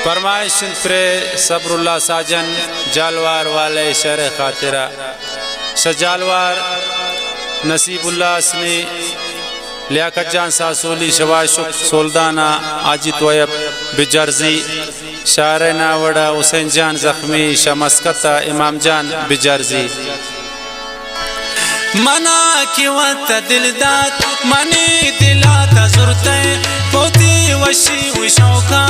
फरमाइश प्रे सबरुल्ला साजन जालवार वाले शहर खातिरा सजालवार नसीबुल्ला असनी लियाकत जान सासोली शवाशुक सोल्दाना आजित वयब बिजर्जी शार नावड़ा हुसैन जान जख्मी शमस्कता इमाम जान बिजर्जी मना की वत दिलदात मनी दिलाता जुरते पोती वशी विशौका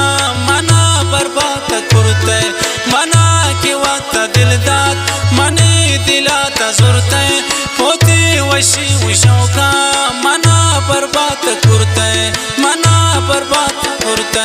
मना बर्बाद करते मना की वत दिलदात मनी दिलाता जुरते पोती वशी विशौका मना बर्बाद करते मना बर्बाद करते